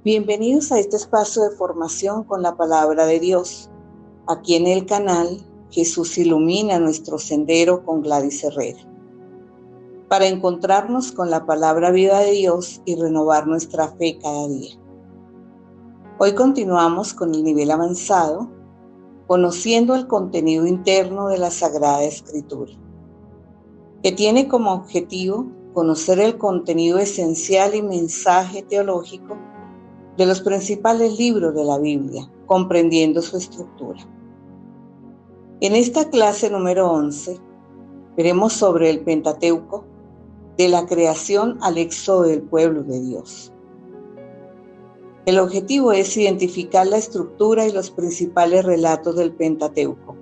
Bienvenidos a este espacio de formación con la palabra de Dios. Aquí en el canal Jesús ilumina nuestro sendero con Gladys Herrera. Para encontrarnos con la palabra viva de Dios y renovar nuestra fe cada día. Hoy continuamos con el nivel avanzado, conociendo el contenido interno de la Sagrada Escritura, que tiene como objetivo conocer el contenido esencial y mensaje teológico de los principales libros de la Biblia, comprendiendo su estructura. En esta clase número 11, veremos sobre el Pentateuco, de la creación al éxodo del pueblo de Dios. El objetivo es identificar la estructura y los principales relatos del Pentateuco: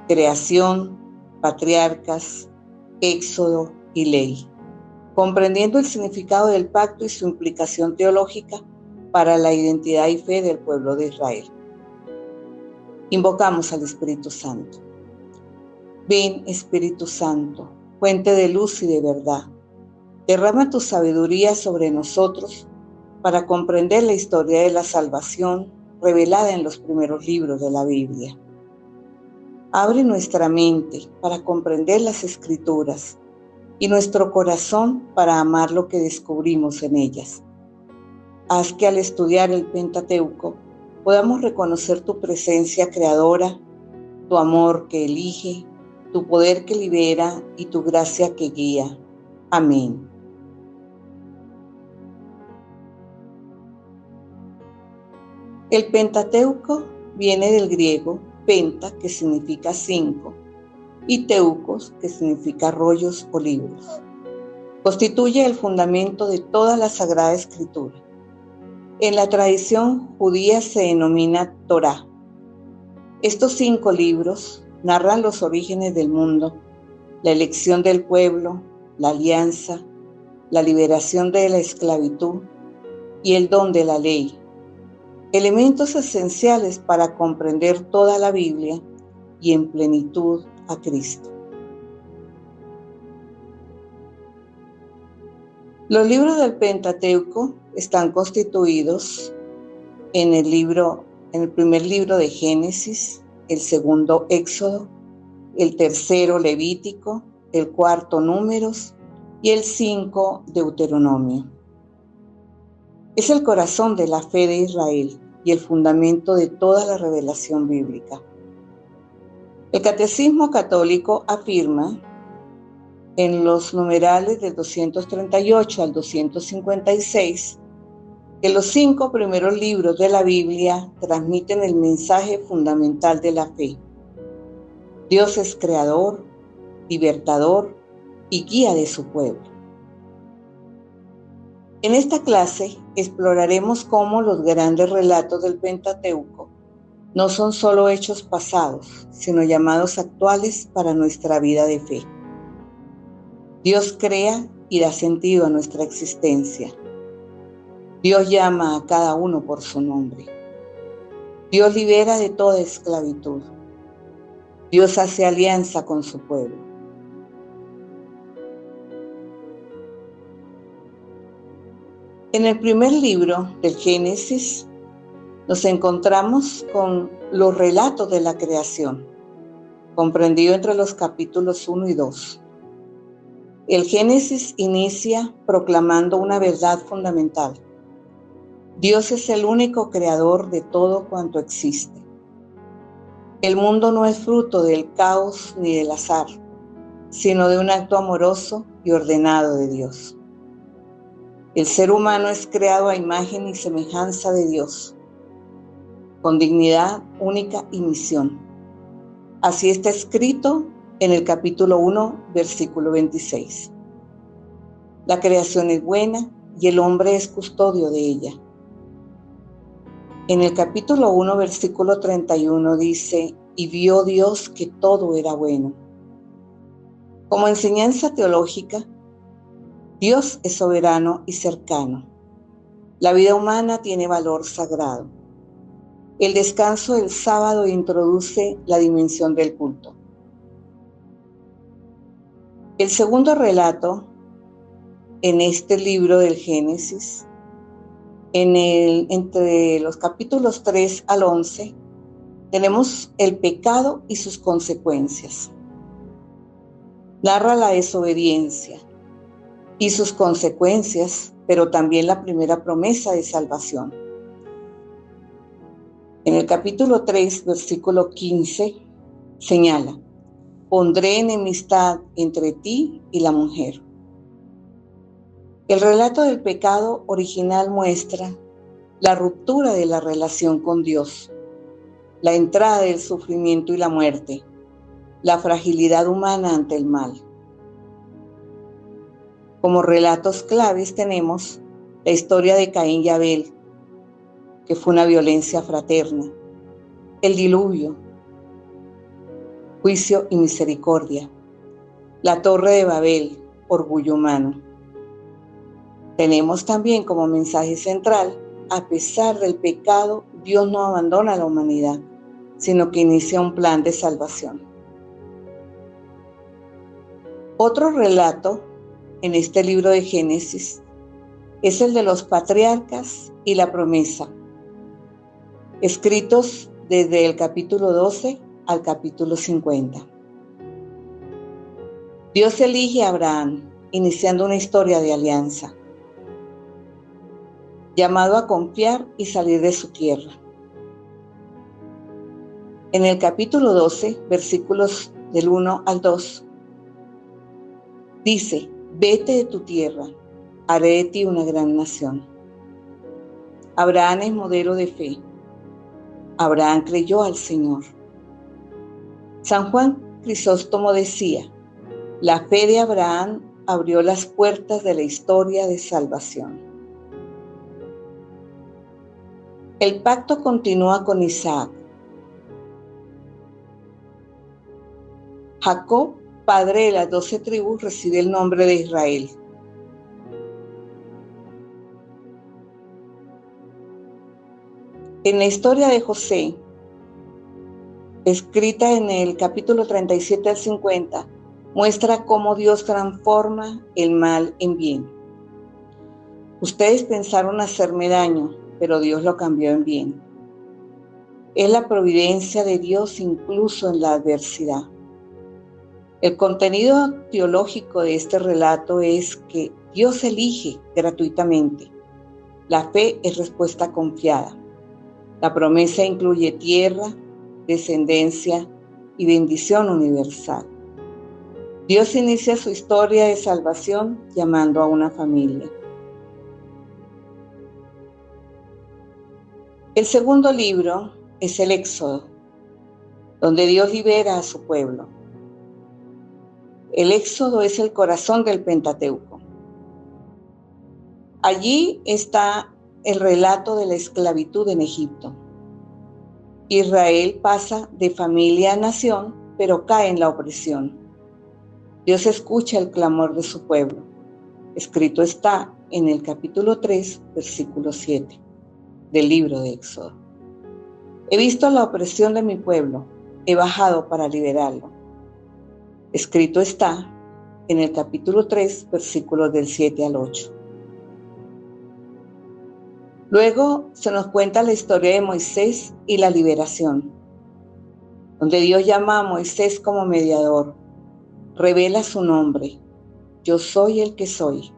creación, patriarcas, éxodo y ley, comprendiendo el significado del pacto y su implicación teológica para la identidad y fe del pueblo de Israel. Invocamos al Espíritu Santo. Ven, Espíritu Santo, fuente de luz y de verdad. Derrama tu sabiduría sobre nosotros para comprender la historia de la salvación revelada en los primeros libros de la Biblia. Abre nuestra mente para comprender las Escrituras y nuestro corazón para amar lo que descubrimos en ellas. Haz que al estudiar el Pentateuco podamos reconocer tu presencia creadora, tu amor que elige, tu poder que libera y tu gracia que guía. Amén. El Pentateuco viene del griego penta, que significa 5, y teucos, que significa rollos o libros. Constituye el fundamento de toda la Sagrada Escritura. En la tradición judía se denomina Torá. Estos 5 libros narran los orígenes del mundo, la elección del pueblo, la alianza, la liberación de la esclavitud y el don de la ley, elementos esenciales para comprender toda la Biblia y en plenitud a Cristo. Los libros del Pentateuco están constituidos en el primer libro de Génesis, el segundo Éxodo, el tercero Levítico, el cuarto Números y el 5 Deuteronomio. Es el corazón de la fe de Israel y el fundamento de toda la revelación bíblica. El Catecismo Católico afirma en los numerales del 238 al 256 que los 5 primeros libros de la Biblia transmiten el mensaje fundamental de la fe. Dios es creador, libertador y guía de su pueblo. En esta clase exploraremos cómo los grandes relatos del Pentateuco no son solo hechos pasados, sino llamados actuales para nuestra vida de fe. Dios crea y da sentido a nuestra existencia. Dios llama a cada uno por su nombre. Dios libera de toda esclavitud. Dios hace alianza con su pueblo. En el primer libro del Génesis nos encontramos con los relatos de la creación, comprendido entre los capítulos 1 y 2. El Génesis inicia proclamando una verdad fundamental. Dios es el único creador de todo cuanto existe. El mundo no es fruto del caos ni del azar, sino de un acto amoroso y ordenado de Dios. El ser humano es creado a imagen y semejanza de Dios, con dignidad única y misión. Así está escrito en el capítulo 1, versículo 26. La creación es buena y el hombre es custodio de ella. En el capítulo 1, versículo 31 dice: y vio Dios que todo era bueno. Como enseñanza teológica, Dios es soberano y cercano. La vida humana tiene valor sagrado. El descanso del sábado introduce la dimensión del culto. El segundo relato en este libro del Génesis Entre los capítulos 3 al 11 tenemos el pecado y sus consecuencias. Narra la desobediencia y sus consecuencias, pero también la primera promesa de salvación. En el capítulo 3, versículo 15, señala: pondré enemistad entre ti y la mujer. El relato del pecado original muestra la ruptura de la relación con Dios, la entrada del sufrimiento y la muerte, la fragilidad humana ante el mal. Como relatos claves tenemos la historia de Caín y Abel, que fue una violencia fraterna, el diluvio, juicio y misericordia, la Torre de Babel, orgullo humano. Tenemos también como mensaje central: a pesar del pecado, Dios no abandona a la humanidad, sino que inicia un plan de salvación. Otro relato en este libro de Génesis es el de los patriarcas y la promesa, escritos desde el capítulo 12 al capítulo 50. Dios elige a Abraham, iniciando una historia de alianza, llamado a confiar y salir de su tierra. En el capítulo 12, versículos del 1 al 2, dice: vete de tu tierra, haré de ti una gran nación. Abraham es modelo de fe. Abraham creyó al Señor. San Juan Crisóstomo decía: la fe de Abraham abrió las puertas de la historia de salvación. El pacto continúa con Isaac. Jacob, padre de las 12 tribus, recibe el nombre de Israel. En la historia de José, escrita en el capítulo 37 al 50, muestra cómo Dios transforma el mal en bien. Ustedes pensaron hacerme daño, pero Dios lo cambió en bien. Es la providencia de Dios incluso en la adversidad. El contenido teológico de este relato es que Dios elige gratuitamente. La fe es respuesta confiada. La promesa incluye tierra, descendencia y bendición universal. Dios inicia su historia de salvación llamando a una familia. El segundo libro es el Éxodo, donde Dios libera a su pueblo. El Éxodo es el corazón del Pentateuco. Allí está el relato de la esclavitud en Egipto. Israel pasa de familia a nación, pero cae en la opresión. Dios escucha el clamor de su pueblo. Escrito está en el capítulo 3, versículo 7 del libro de Éxodo. He visto la opresión de mi pueblo, he bajado para liberarlo. Escrito está en el capítulo 3, versículos del 7 al 8. Luego se nos cuenta la historia de Moisés y la liberación, donde Dios llama a Moisés como mediador, revela su nombre: yo soy el que soy.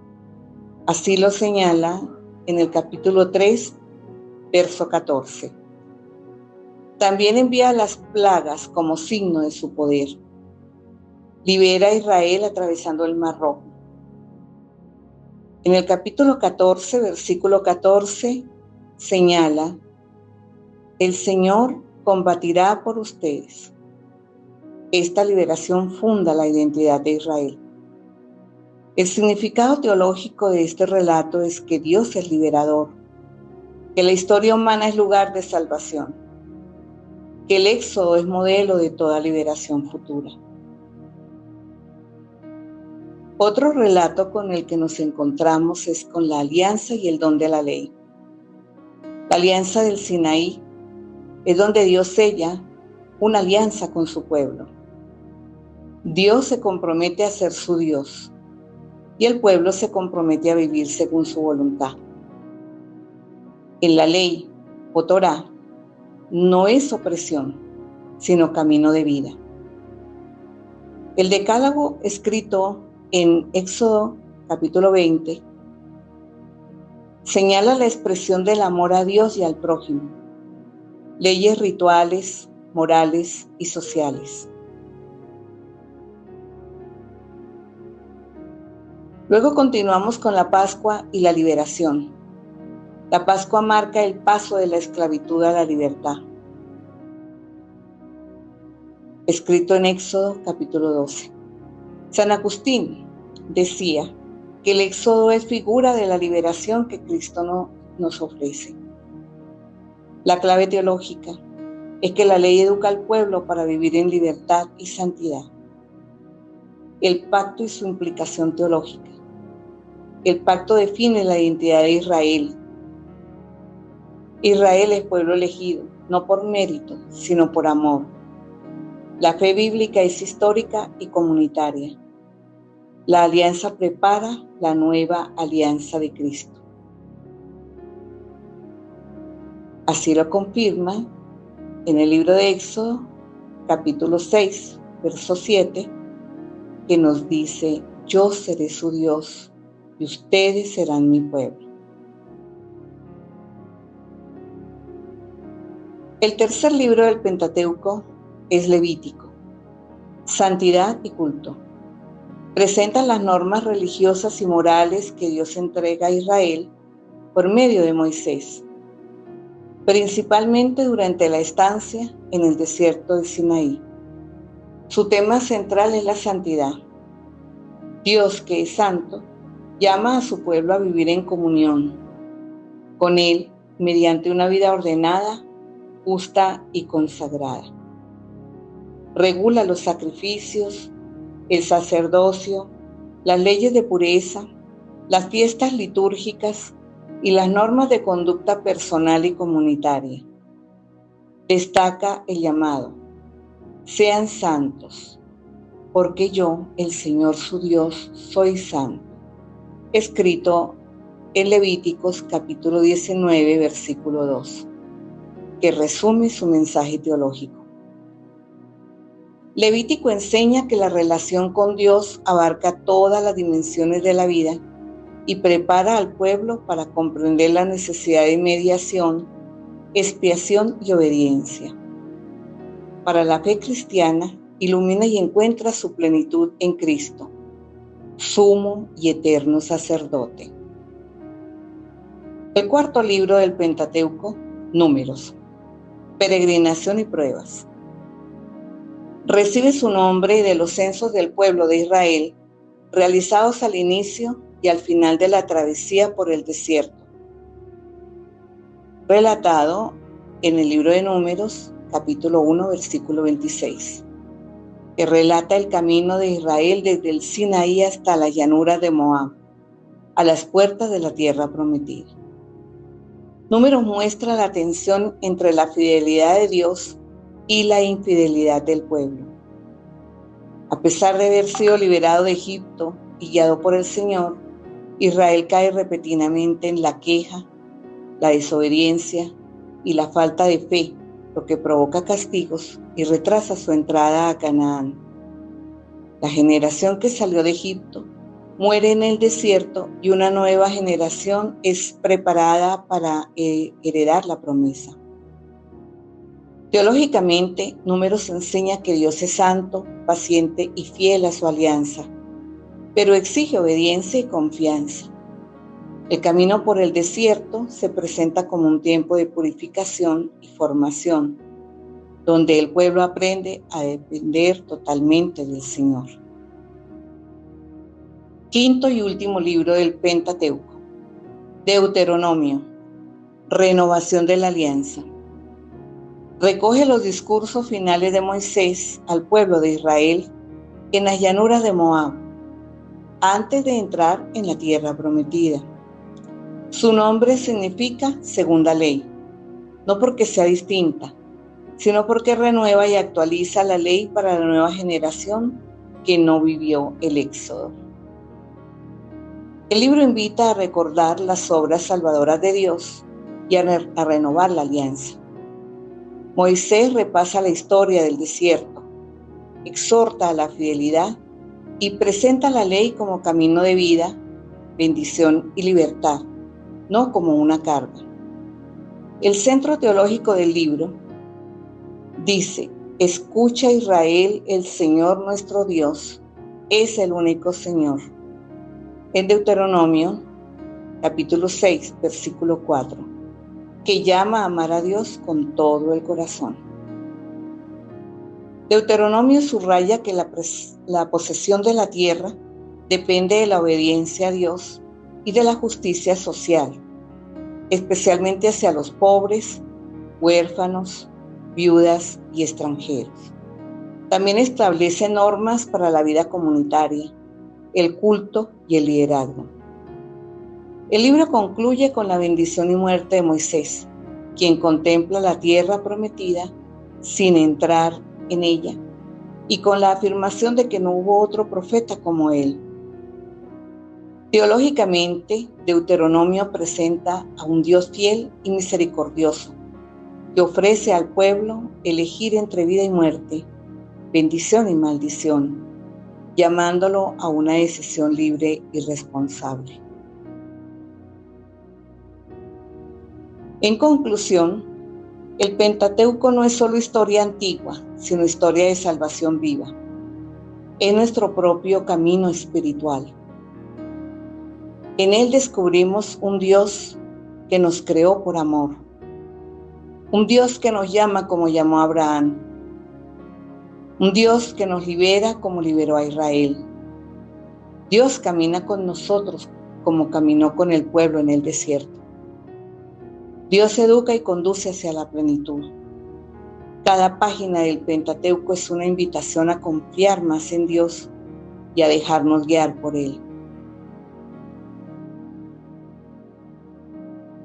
Así lo señala en el capítulo 3, verso 14. También envía las plagas como signo de su poder. Libera a Israel atravesando el Mar Rojo. En el capítulo 14, versículo 14, señala: el Señor combatirá por ustedes. Esta liberación funda la identidad de Israel. El significado teológico de este relato es que Dios es liberador, que la historia humana es lugar de salvación, que el Éxodo es modelo de toda liberación futura. Otro relato con el que nos encontramos es con la alianza y el don de la ley. La alianza del Sinaí es donde Dios sella una alianza con su pueblo. Dios se compromete a ser su Dios y el pueblo se compromete a vivir según su voluntad. En la ley o Torá no es opresión, sino camino de vida. El decálogo escrito en Éxodo capítulo 20 señala la expresión del amor a Dios y al prójimo, leyes rituales, morales y sociales. Luego continuamos con la Pascua y la liberación. La Pascua marca el paso de la esclavitud a la libertad. Escrito en Éxodo capítulo 12. San Agustín decía que el Éxodo es figura de la liberación que Cristo nos ofrece. La clave teológica es que la ley educa al pueblo para vivir en libertad y santidad. El pacto y su implicación teológica. El pacto define la identidad de Israel. Israel es pueblo elegido, no por mérito, sino por amor. La fe bíblica es histórica y comunitaria. La alianza prepara la nueva alianza de Cristo. Así lo confirma en el libro de Éxodo, capítulo 6, verso 7, que nos dice: yo seré su Dios y ustedes serán mi pueblo. El tercer libro del Pentateuco es Levítico, santidad y culto. Presenta las normas religiosas y morales que Dios entrega a Israel por medio de Moisés, principalmente durante la estancia en el desierto de Sinaí. Su tema central es la santidad. Dios, que es santo, llama a su pueblo a vivir en comunión con Él mediante una vida ordenada, justa y consagrada. Regula los sacrificios, el sacerdocio, las leyes de pureza, las fiestas litúrgicas y las normas de conducta personal y comunitaria. Destaca el llamado: sean santos, porque yo, el Señor su Dios, soy santo. Escrito en Levíticos capítulo 19, versículo 2, que resume su mensaje teológico. Levítico enseña que la relación con Dios abarca todas las dimensiones de la vida y prepara al pueblo para comprender la necesidad de mediación, expiación y obediencia. Para la fe cristiana, ilumina y encuentra su plenitud en Cristo, sumo y eterno sacerdote. El cuarto libro del Pentateuco, Números, peregrinación y pruebas. Recibe su nombre de los censos del pueblo de Israel, realizados al inicio y al final de la travesía por el desierto. Relatado en el libro de Números, capítulo 1, versículo 26, que relata el camino de Israel desde el Sinaí hasta la llanura de Moab, a las puertas de la tierra prometida. Números muestra la tensión entre la fidelidad de Dios y la infidelidad del pueblo. A pesar de haber sido liberado de Egipto y guiado por el Señor, Israel cae repentinamente en la queja, la desobediencia y la falta de fe, lo que provoca castigos y retrasa su entrada a Canaán. La generación que salió de Egipto muere en el desierto y una nueva generación es preparada para heredar la promesa. Teológicamente, Números enseña que Dios es santo, paciente y fiel a su alianza, pero exige obediencia y confianza. El camino por el desierto se presenta como un tiempo de purificación y formación, donde el pueblo aprende a depender totalmente del Señor. Quinto y último libro del Pentateuco, Deuteronomio, renovación de la alianza. Recoge los discursos finales de Moisés al pueblo de Israel en las llanuras de Moab, antes de entrar en la tierra prometida. Su nombre significa segunda ley, no porque sea distinta, sino porque renueva y actualiza la ley para la nueva generación que no vivió el Éxodo. El libro invita a recordar las obras salvadoras de Dios y a renovar la alianza. Moisés repasa la historia del desierto, exhorta a la fidelidad y presenta la ley como camino de vida, bendición y libertad, no como una carga. El centro teológico del libro dice: escucha Israel, el Señor nuestro Dios es el único Señor. En Deuteronomio, capítulo 6, versículo 4, que llama a amar a Dios con todo el corazón. Deuteronomio subraya que la posesión de la tierra depende de la obediencia a Dios y de la justicia social, especialmente hacia los pobres, huérfanos, viudas y extranjeros. También establece normas para la vida comunitaria, el culto y el liderazgo. El libro concluye con la bendición y muerte de Moisés, quien contempla la tierra prometida sin entrar en ella, y con la afirmación de que no hubo otro profeta como él. Teológicamente, Deuteronomio presenta a un Dios fiel y misericordioso, que ofrece al pueblo elegir entre vida y muerte, bendición y maldición, llamándolo a una decisión libre y responsable. En conclusión, el Pentateuco no es solo historia antigua, sino historia de salvación viva. Es nuestro propio camino espiritual. En él descubrimos un Dios que nos creó por amor, un Dios que nos llama como llamó a Abraham, un Dios que nos libera como liberó a Israel. Dios camina con nosotros como caminó con el pueblo en el desierto. Dios educa y conduce hacia la plenitud. Cada página del Pentateuco es una invitación a confiar más en Dios y a dejarnos guiar por Él.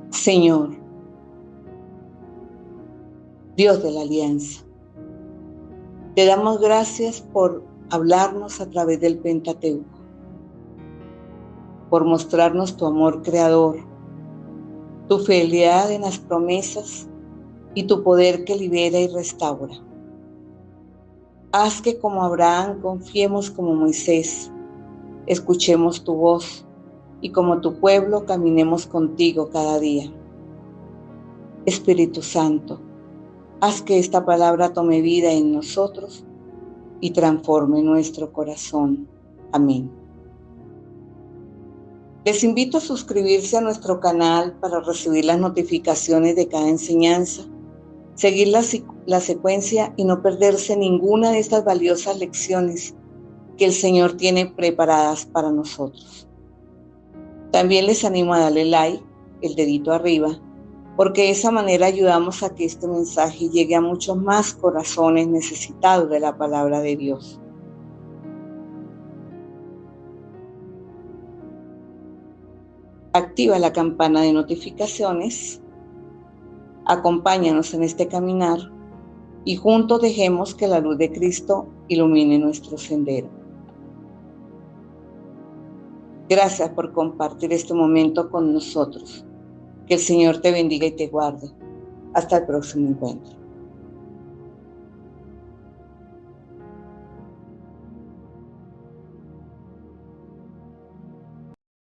Señor, Dios de la alianza, te damos gracias por hablarnos a través del Pentateuco, por mostrarnos tu amor creador, tu fidelidad en las promesas y tu poder que libera y restaura. Haz que como Abraham confiemos como Moisés, escuchemos tu voz y como tu pueblo caminemos contigo cada día. Espíritu Santo, haz que esta palabra tome vida en nosotros y transforme nuestro corazón. Amén. Les invito a suscribirse a nuestro canal para recibir las notificaciones de cada enseñanza, seguir la secuencia y no perderse ninguna de estas valiosas lecciones que el Señor tiene preparadas para nosotros. También les animo a darle like, el dedito arriba, porque de esa manera ayudamos a que este mensaje llegue a muchos más corazones necesitados de la palabra de Dios. Activa la campana de notificaciones, acompáñanos en este caminar y juntos dejemos que la luz de Cristo ilumine nuestro sendero. Gracias por compartir este momento con nosotros. Que el Señor te bendiga y te guarde. Hasta el próximo encuentro.